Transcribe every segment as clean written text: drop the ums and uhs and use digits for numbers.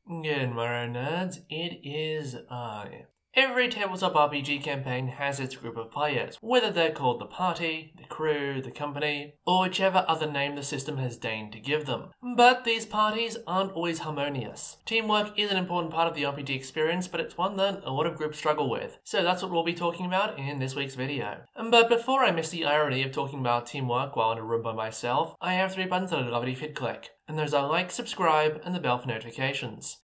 Good morning, nerds. It is I. Every tabletop RPG campaign has its group of players, whether they're called the party, the crew, the company, or whichever other name the system has deigned to give them. But these parties aren't always harmonious. Teamwork is an important part of the RPG experience, but it's one that a lot of groups struggle with. So that's what we'll be talking about in this week's video. But before I miss the irony of talking about teamwork while in a room by myself, I have 3 buttons that I'd love if you'd click. And those are like, subscribe, and the bell for notifications.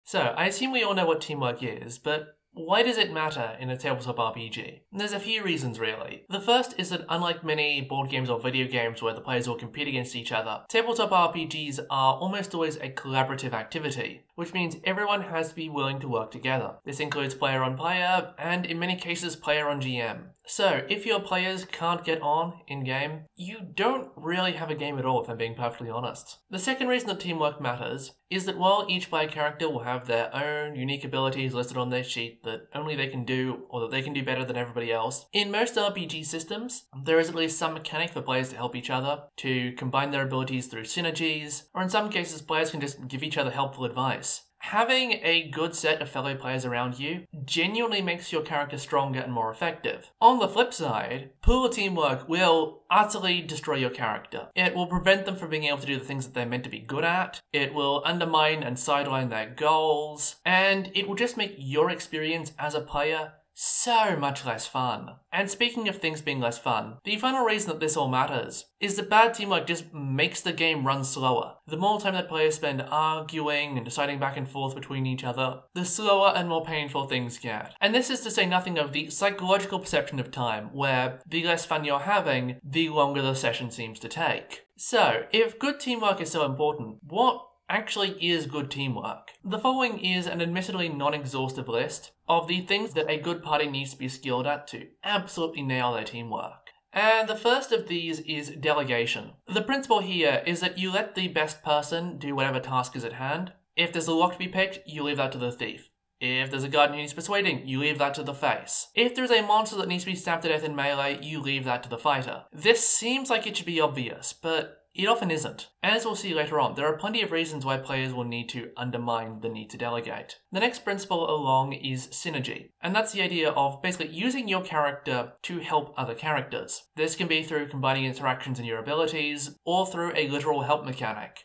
So, I assume we all know what teamwork is, but why does it matter in a tabletop RPG? And there's a few reasons really. The first is that unlike many board games or video games where the players all compete against each other, tabletop RPGs are almost always a collaborative activity, which means everyone has to be willing to work together. This includes player on player, and in many cases player on GM. So, if your players can't get on in-game, you don't really have a game at all, if I'm being perfectly honest. The second reason that teamwork matters is that while each player character will have their own unique abilities listed on their sheet that only they can do, or that they can do better than everybody else, in most RPG systems, there is at least some mechanic for players to help each other, to combine their abilities through synergies, or in some cases players can just give each other helpful advice. Having a good set of fellow players around you genuinely makes your character stronger and more effective. On the flip side, poor teamwork will utterly destroy your character. It will prevent them from being able to do the things that they're meant to be good at, it will undermine and sideline their goals, and it will just make your experience as a player so much less fun. And speaking of things being less fun, the final reason that this all matters is that bad teamwork just makes the game run slower. The more time that players spend arguing and deciding back and forth between each other, the slower and more painful things get. And this is to say nothing of the psychological perception of time, where the less fun you're having, the longer the session seems to take. So, if good teamwork is so important, what actually is good teamwork? The following is an admittedly non-exhaustive list of the things that a good party needs to be skilled at to absolutely nail their teamwork. And the first of these is delegation. The principle here is that you let the best person do whatever task is at hand. If there's a lock to be picked, you leave that to the thief. If there's a guard who needs persuading, you leave that to the face. If there's a monster that needs to be stabbed to death in melee, you leave that to the fighter. This seems like it should be obvious, but it often isn't. As we'll see later on, there are plenty of reasons why players will need to undermine the need to delegate. The next principle along is synergy, and that's the idea of basically using your character to help other characters. This can be through combining interactions in your abilities, or through a literal help mechanic.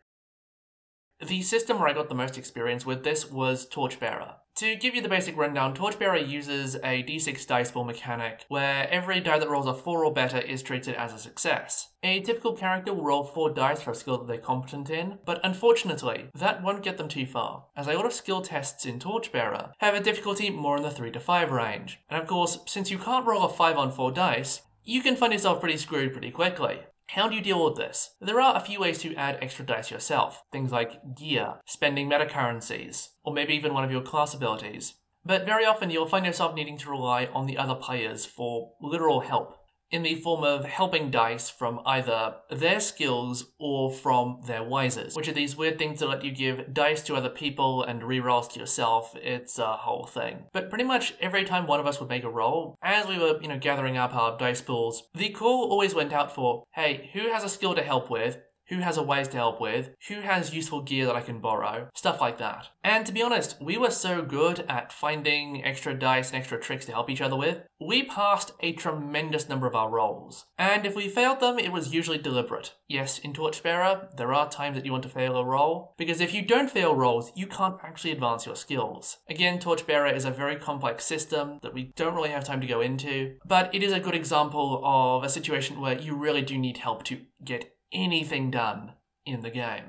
The system where I got the most experience with this was Torchbearer. To give you the basic rundown, Torchbearer uses a d6 dice ball mechanic, where every die that rolls a 4 or better is treated as a success. A typical character will roll 4 dice for a skill that they're competent in, but unfortunately, that won't get them too far, as a lot of skill tests in Torchbearer have a difficulty more in the 3 to 5 range. And of course, since you can't roll a 5 on 4 dice, you can find yourself pretty screwed pretty quickly. How do you deal with this? There are a few ways to add extra dice yourself. Things like gear, spending metacurrencies, or maybe even one of your class abilities. But very often you'll find yourself needing to rely on the other players for literal help, in the form of helping dice from either their skills or from their wisers, which are these weird things that let you give dice to other people and rerolls to yourself. It's a whole thing. But pretty much every time one of us would make a roll, as we were, gathering up our dice pools, the call always went out for, hey, who has a skill to help with? Who has a ways to help with, who has useful gear that I can borrow, stuff like that. And to be honest, we were so good at finding extra dice and extra tricks to help each other with, we passed a tremendous number of our rolls. And if we failed them, it was usually deliberate. Yes, in Torchbearer, there are times that you want to fail a roll, because if you don't fail rolls, you can't actually advance your skills. Again, Torchbearer is a very complex system that we don't really have time to go into, but it is a good example of a situation where you really do need help to get anything done in the game.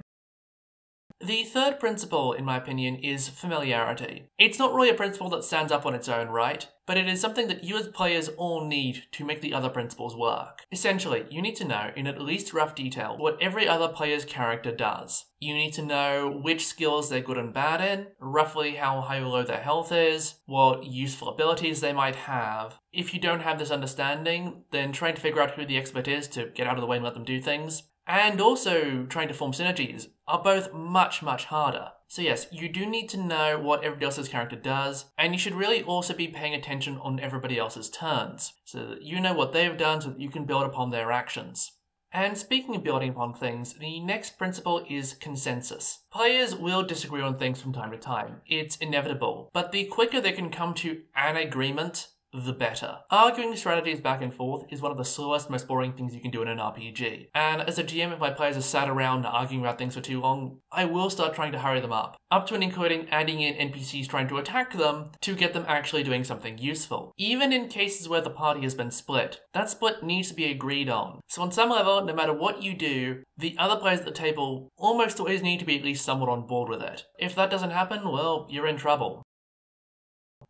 The third principle, in my opinion, is familiarity. It's not really a principle that stands up on its own right, but it is something that you as players all need to make the other principles work. Essentially, you need to know, in at least rough detail, what every other player's character does. You need to know which skills they're good and bad in, roughly how high or low their health is, what useful abilities they might have. If you don't have this understanding, then trying to figure out who the expert is to get out of the way and let them do things, and also trying to form synergies, are both much harder. So yes, you do need to know what everybody else's character does, and you should really also be paying attention on everybody else's turns, so that you know what they've done so that you can build upon their actions. And speaking of building upon things, the next principle is consensus. Players will disagree on things from time to time. It's inevitable. But the quicker they can come to an agreement, the better. Arguing strategies back and forth is one of the slowest, most boring things you can do in an RPG. And as a GM, if my players are sat around arguing about things for too long, I will start trying to hurry them up. Up to and including adding in NPCs trying to attack them to get them actually doing something useful. Even in cases where the party has been split, that split needs to be agreed on. So on some level, no matter what you do, the other players at the table almost always need to be at least somewhat on board with it. If that doesn't happen, well, you're in trouble.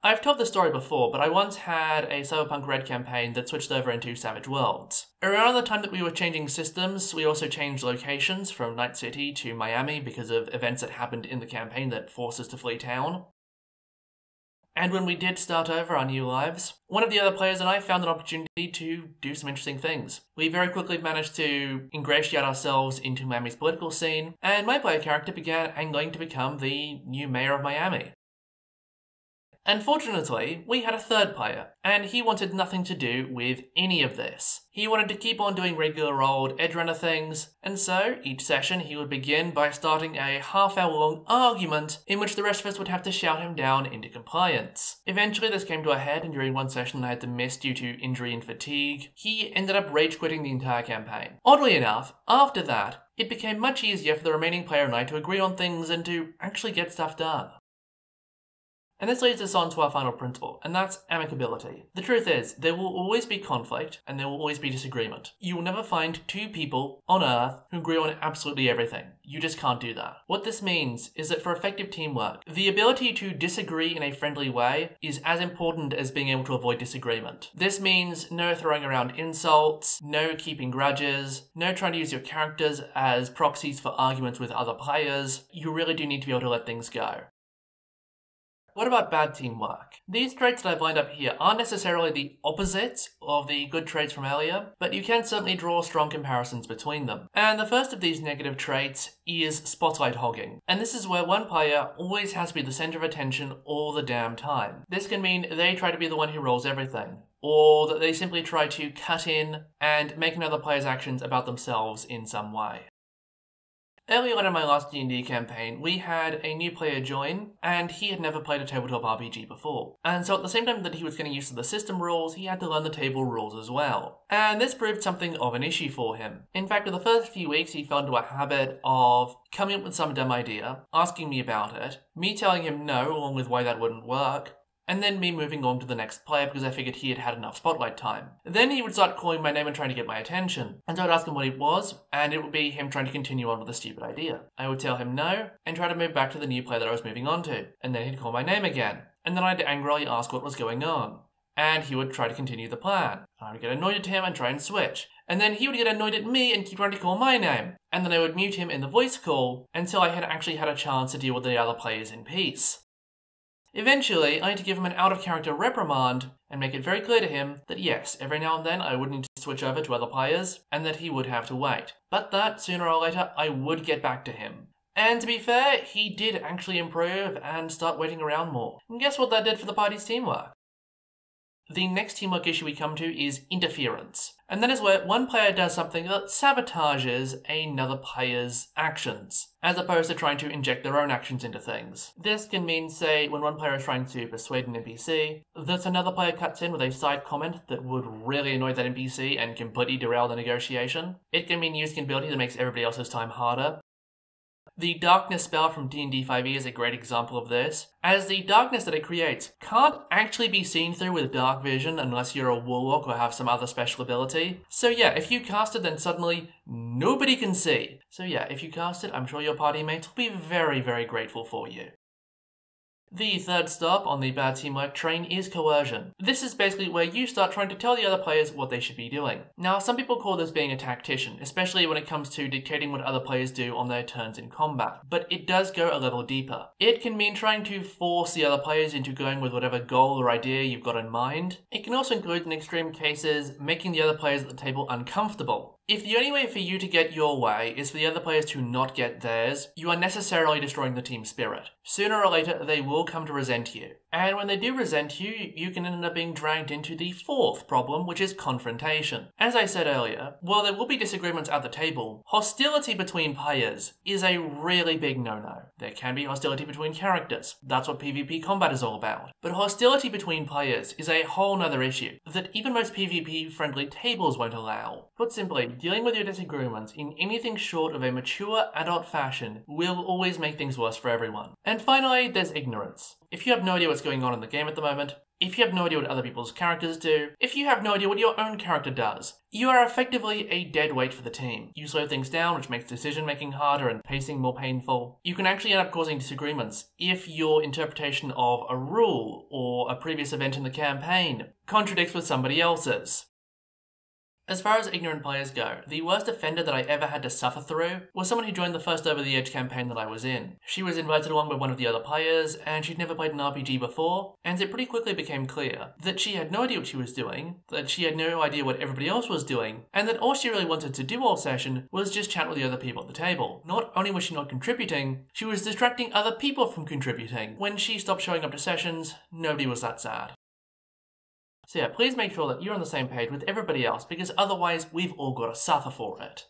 I've told this story before, but I once had a Cyberpunk Red campaign that switched over into Savage Worlds. Around the time that we were changing systems, we also changed locations from Night City to Miami because of events that happened in the campaign that forced us to flee town. And when we did start over our new lives, one of the other players and I found an opportunity to do some interesting things. We very quickly managed to ingratiate ourselves into Miami's political scene, and my player character began angling to become the new mayor of Miami. Unfortunately, we had a third player, and he wanted nothing to do with any of this. He wanted to keep on doing regular old edge runner things, and so each session he would begin by starting a half-hour-long argument in which the rest of us would have to shout him down into compliance. Eventually this came to a head, and during one session I had to miss due to injury and fatigue. He ended up rage quitting the entire campaign. Oddly enough, after that, it became much easier for the remaining player and I to agree on things and to actually get stuff done. And this leads us on to our final principle, and that's amicability. The truth is, there will always be conflict, and there will always be disagreement. You will never find two people on Earth who agree on absolutely everything. You just can't do that. What this means is that for effective teamwork, the ability to disagree in a friendly way is as important as being able to avoid disagreement. This means no throwing around insults, no keeping grudges, no trying to use your characters as proxies for arguments with other players. You really do need to be able to let things go. What about bad teamwork? These traits that I've lined up here aren't necessarily the opposites of the good traits from earlier, but you can certainly draw strong comparisons between them. And the first of these negative traits is spotlight hogging. And this is where one player always has to be the center of attention all the damn time. This can mean they try to be the one who rolls everything, or that they simply try to cut in and make another player's actions about themselves in some way. Early on in my last D&D campaign, we had a new player join, and he had never played a tabletop RPG before. And so at the same time that he was getting used to the system rules, he had to learn the table rules as well. And this proved something of an issue for him. In fact, for the first few weeks, he fell into a habit of coming up with some dumb idea, asking me about it, me telling him no, along with why that wouldn't work, and then me moving on to the next player because I figured he had had enough spotlight time. Then he would start calling my name and trying to get my attention. And so I'd ask him what it was, and it would be him trying to continue on with the stupid idea. I would tell him no, and try to move back to the new player that I was moving on to. And then he'd call my name again. And then I'd angrily ask what was going on. And he would try to continue the plan. I would get annoyed at him and try and switch. And then he would get annoyed at me and keep trying to call my name. And then I would mute him in the voice call until I had actually had a chance to deal with the other players in peace. Eventually, I had to give him an out-of-character reprimand and make it very clear to him that yes, every now and then I would need to switch over to other players and that he would have to wait. But that, sooner or later, I would get back to him. And to be fair, he did actually improve and start waiting around more. And guess what that did for the party's teamwork? The next teamwork issue we come to is interference. And that is where one player does something that sabotages another player's actions, as opposed to trying to inject their own actions into things. This can mean, say, when one player is trying to persuade an NPC, that another player cuts in with a side comment that would really annoy that NPC and completely derail the negotiation. It can mean using an ability that makes everybody else's time harder. The darkness spell from D&D 5e is a great example of this, as the darkness that it creates can't actually be seen through with dark vision unless you're a warlock or have some other special ability. So yeah, if you cast it, then suddenly nobody can see. So yeah, if you cast it, I'm sure your party mates will be very, very grateful for you. The third stop on the bad teamwork train is coercion. This is basically where you start trying to tell the other players what they should be doing. Now, some people call this being a tactician, especially when it comes to dictating what other players do on their turns in combat. But it does go a level deeper. It can mean trying to force the other players into going with whatever goal or idea you've got in mind. It can also include, in extreme cases, making the other players at the table uncomfortable. If the only way for you to get your way is for the other players to not get theirs, you are necessarily destroying the team spirit. Sooner or later, they will come to resent you. And when they do resent you, you can end up being dragged into the fourth problem, which is confrontation. As I said earlier, while there will be disagreements at the table, hostility between players is a really big no-no. There can be hostility between characters. That's what PvP combat is all about. But hostility between players is a whole nother issue that even most PvP-friendly tables won't allow. Put simply, dealing with your disagreements in anything short of a mature adult fashion will always make things worse for everyone. And finally, there's ignorance. If you have no idea what's going on in the game at the moment, if you have no idea what other people's characters do, if you have no idea what your own character does, you are effectively a dead weight for the team. You slow things down, which makes decision making harder and pacing more painful. You can actually end up causing disagreements if your interpretation of a rule or a previous event in the campaign contradicts with somebody else's. As far as ignorant players go, the worst offender that I ever had to suffer through was someone who joined the first Over the Edge campaign that I was in. She was invited along by one of the other players, and she'd never played an RPG before, and it pretty quickly became clear that she had no idea what she was doing, that she had no idea what everybody else was doing, and that all she really wanted to do all session was just chat with the other people at the table. Not only was she not contributing, she was distracting other people from contributing. When she stopped showing up to sessions, nobody was that sad. So yeah, please make sure that you're on the same page with everybody else, because otherwise we've all got to suffer for it.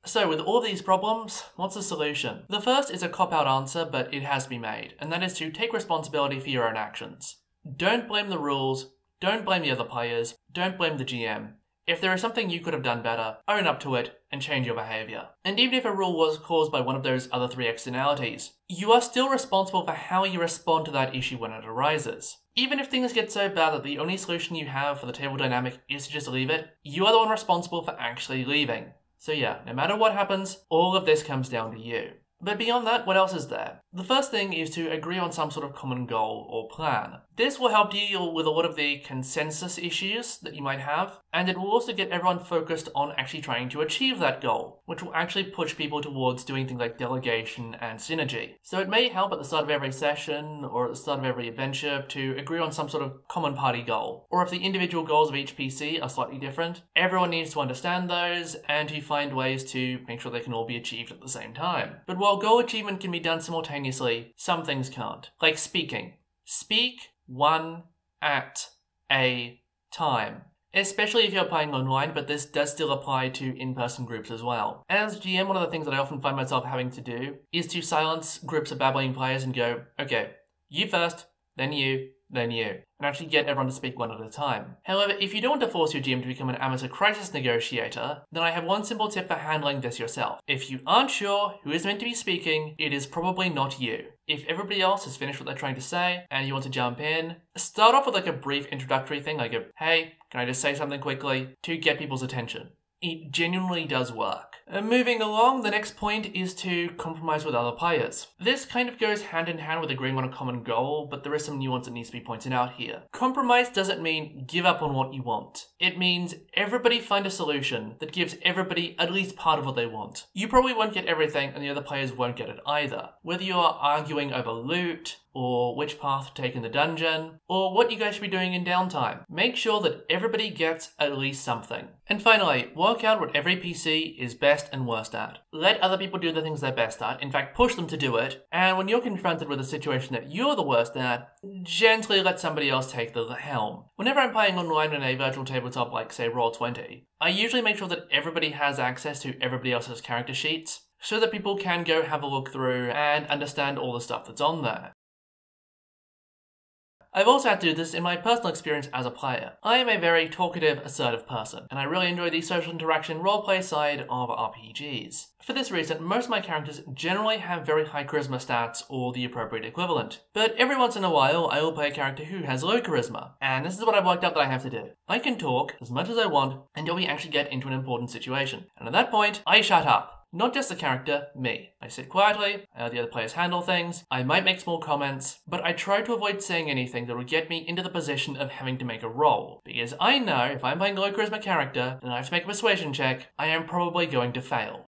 So with all these problems, what's the solution? The first is a cop-out answer, but it has to be made, and that is to take responsibility for your own actions. Don't blame the rules, don't blame the other players, don't blame the GM. If there is something you could have done better, own up to it and change your behaviour. And even if a rule was caused by one of those other three externalities, you are still responsible for how you respond to that issue when it arises. Even if things get so bad that the only solution you have for the table dynamic is to just leave it, you are the one responsible for actually leaving. So yeah, no matter what happens, all of this comes down to you. But beyond that, what else is there? The first thing is to agree on some sort of common goal or plan. This will help deal with a lot of the consensus issues that you might have, and it will also get everyone focused on actually trying to achieve that goal, which will actually push people towards doing things like delegation and synergy. So it may help at the start of every session or at the start of every adventure to agree on some sort of common party goal. Or if the individual goals of each PC are slightly different, everyone needs to understand those and to find ways to make sure they can all be achieved at the same time. But while goal achievement can be done simultaneously, some things can't. Like speaking. Speak one at a time. Especially if you're playing online, but this does still apply to in-person groups as well. As GM, one of the things that I often find myself having to do is to silence groups of babbling players and go, okay, you first, then you, and actually get everyone to speak one at a time. However, if you don't want to force your GM to become an amateur crisis negotiator, then I have one simple tip for handling this yourself. If you aren't sure who is meant to be speaking, it is probably not you. If everybody else has finished what they're trying to say, and you want to jump in, start off with like a brief introductory thing, like a, hey, can I just say something quickly, to get people's attention. It genuinely does work. Moving along, the next point is to compromise with other players. This kind of goes hand in hand with agreeing on a common goal, but there is some nuance that needs to be pointed out here. Compromise doesn't mean give up on what you want. It means everybody find a solution that gives everybody at least part of what they want. You probably won't get everything and the other players won't get it either. Whether you are arguing over loot, or which path to take in the dungeon, or what you guys should be doing in downtime. Make sure that everybody gets at least something. And finally, work out what every PC is best and worst at. Let other people do the things they're best at, in fact push them to do it, and when you're confronted with a situation that you're the worst at, gently let somebody else take the helm. Whenever I'm playing online in a virtual tabletop like say Roll20, I usually make sure that everybody has access to everybody else's character sheets, so that people can go have a look through and understand all the stuff that's on there. I've also had to do this in my personal experience as a player. I am a very talkative, assertive person, and I really enjoy the social interaction roleplay side of RPGs. For this reason, most of my characters generally have very high charisma stats or the appropriate equivalent. But every once in a while, I will play a character who has low charisma, and this is what I've worked out that I have to do. I can talk as much as I want until we actually get into an important situation, and at that point, I shut up. Not just the character, me. I sit quietly, I let the other players handle things, I might make small comments, but I try to avoid saying anything that would get me into the position of having to make a roll. Because I know if I'm playing a low charisma character and I have to make a persuasion check, I am probably going to fail.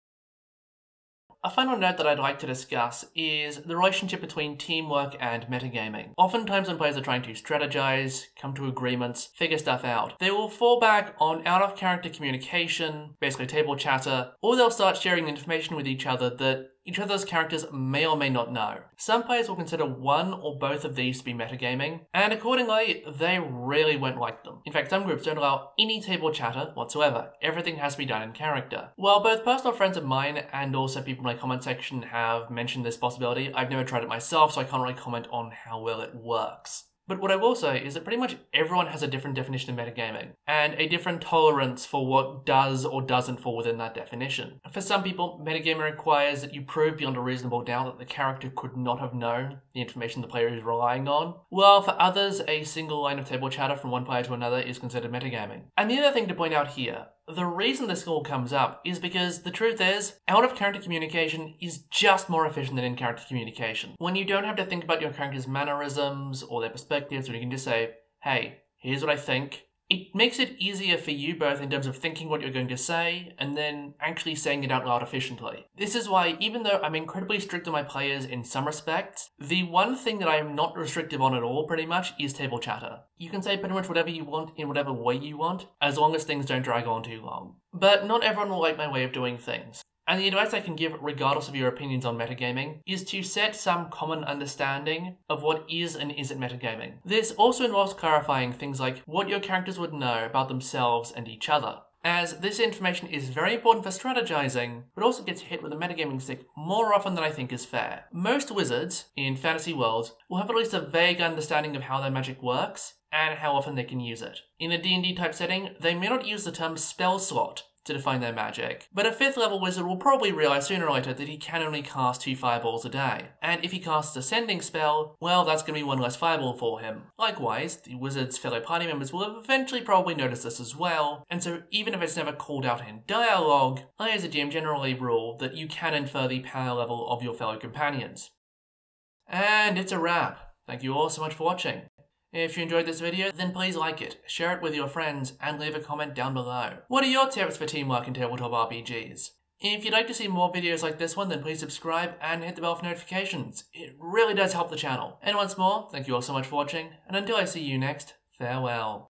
A final note that I'd like to discuss is the relationship between teamwork and metagaming. Oftentimes when players are trying to strategize, come to agreements, figure stuff out, they will fall back on out-of-character communication, basically table chatter, or they'll start sharing information with each other that each other's characters may or may not know. Some players will consider one or both of these to be metagaming, and accordingly, they really won't like them. In fact, some groups don't allow any table chatter whatsoever. Everything has to be done in character. While both personal friends of mine and also people in my comment section have mentioned this possibility, I've never tried it myself, so I can't really comment on how well it works. But what I will say is that pretty much everyone has a different definition of metagaming, and a different tolerance for what does or doesn't fall within that definition. For some people, metagaming requires that you prove beyond a reasonable doubt that the character could not have known the information the player is relying on, while for others, a single line of table chatter from one player to another is considered metagaming. And the other thing to point out here, the reason this all comes up is because the truth is, out-of-character communication is just more efficient than in-character communication. When you don't have to think about your character's mannerisms or their perspectives, when you can just say, hey, here's what I think, it makes it easier for you both in terms of thinking what you're going to say and then actually saying it out loud efficiently. This is why, even though I'm incredibly strict on my players in some respects, the one thing that I am not restrictive on at all pretty much is table chatter. You can say pretty much whatever you want in whatever way you want, as long as things don't drag on too long. But not everyone will like my way of doing things. And the advice I can give, regardless of your opinions on metagaming, is to set some common understanding of what is and isn't metagaming. This also involves clarifying things like what your characters would know about themselves and each other, as this information is very important for strategizing, but also gets hit with a metagaming stick more often than I think is fair. Most wizards in fantasy worlds will have at least a vague understanding of how their magic works, and how often they can use it. In a D&D type setting, they may not use the term spell slot to define their magic, but a 5th level wizard will probably realize sooner or later that he can only cast 2 fireballs a day, and if he casts a sending spell, well, that's going to be 1 less fireball for him. Likewise, the wizard's fellow party members will eventually probably notice this as well, and so even if it's never called out in dialogue, I as a GM generally rule that you can infer the power level of your fellow companions. And it's a wrap. Thank you all so much for watching. If you enjoyed this video, then please like it, share it with your friends, and leave a comment down below. What are your tips for teamwork in tabletop RPGs? If you'd like to see more videos like this one, then please subscribe and hit the bell for notifications. It really does help the channel. And once more, thank you all so much for watching, and until I see you next, farewell.